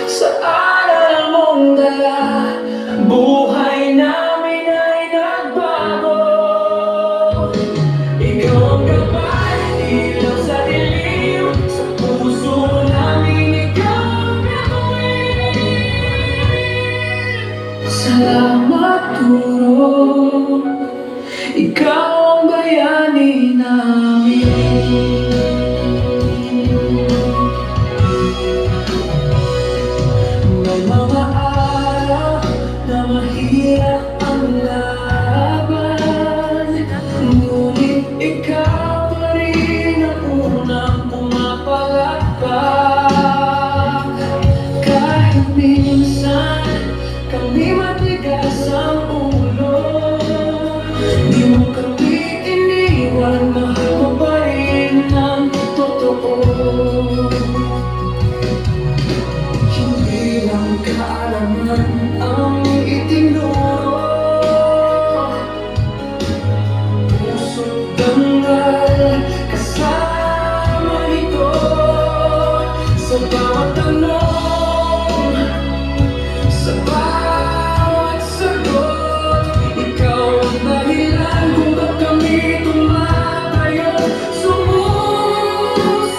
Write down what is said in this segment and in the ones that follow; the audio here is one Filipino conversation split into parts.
sa aral mong dala. Buhay namin ay nagbago. Ikaw ang gabay, ilaw sa dilim. Sa puso namin ikaw ang gagawin. Salamat Guro, ikaw ang bayani namin. May mga araw na mahirap ang laban, ngunit ikaw pa rin ang unang pumapalakpak. Kahit minsan kami matigas ang ulo, di mo kami iniwan, mahal mo pa rin ang totoo. Hindi lang kaalaman ang itinuro, puso't dangal kasama nito. Sa bawat tanong, sa bawat sagot, ikaw ang dahilan kung ba't kami tumatayo. Sumusuot.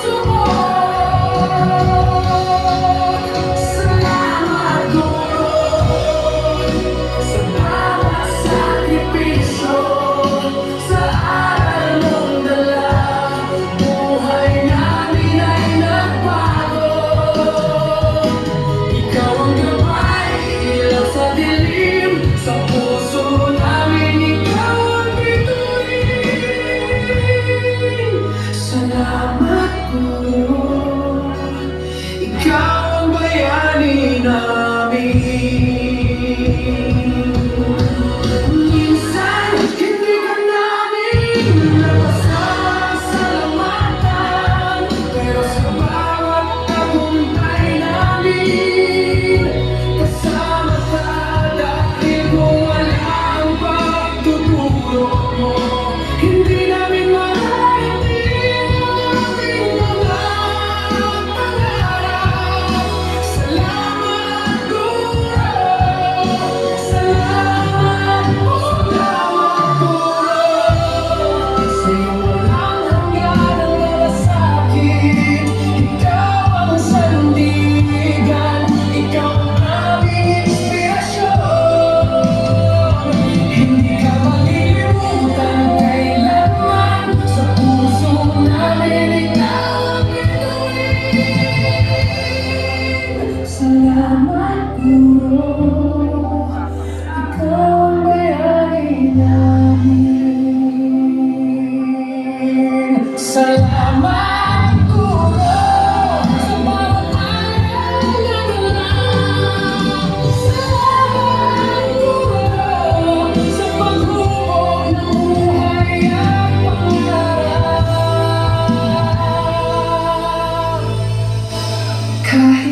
Salamat Guro, sa bawat sakripisyo, sa aral mong dala. Buhay namin ay nagbago. Ikaw ang gabay, ilaw sa dilim. Sa puso namin ikaw ang bituin. Salamat Guro, ikaw ang bayani namin. Minsan hindi ka namin napasasalamatan, pero sa bawat tagumpay namin kasama ka. Dahil kung wala ang pagtuturo mo, hindi namin marating ang ating mga pangarap. Salamat Guro, salamat Guro. Sa'yo walang hanggan ang malasakit. Ikaw ang sandigan, ikaw ang aming inspirasyon. Hindi ka malilimutan kailanman. Sa puso namin ikaw ang bituin. Salamat Guro, ikaw ang bayani namin. Salamat Guro, sa bawat aral na dala. Salamat Guro, sa paghubog ng buhay at pangarap. Kahit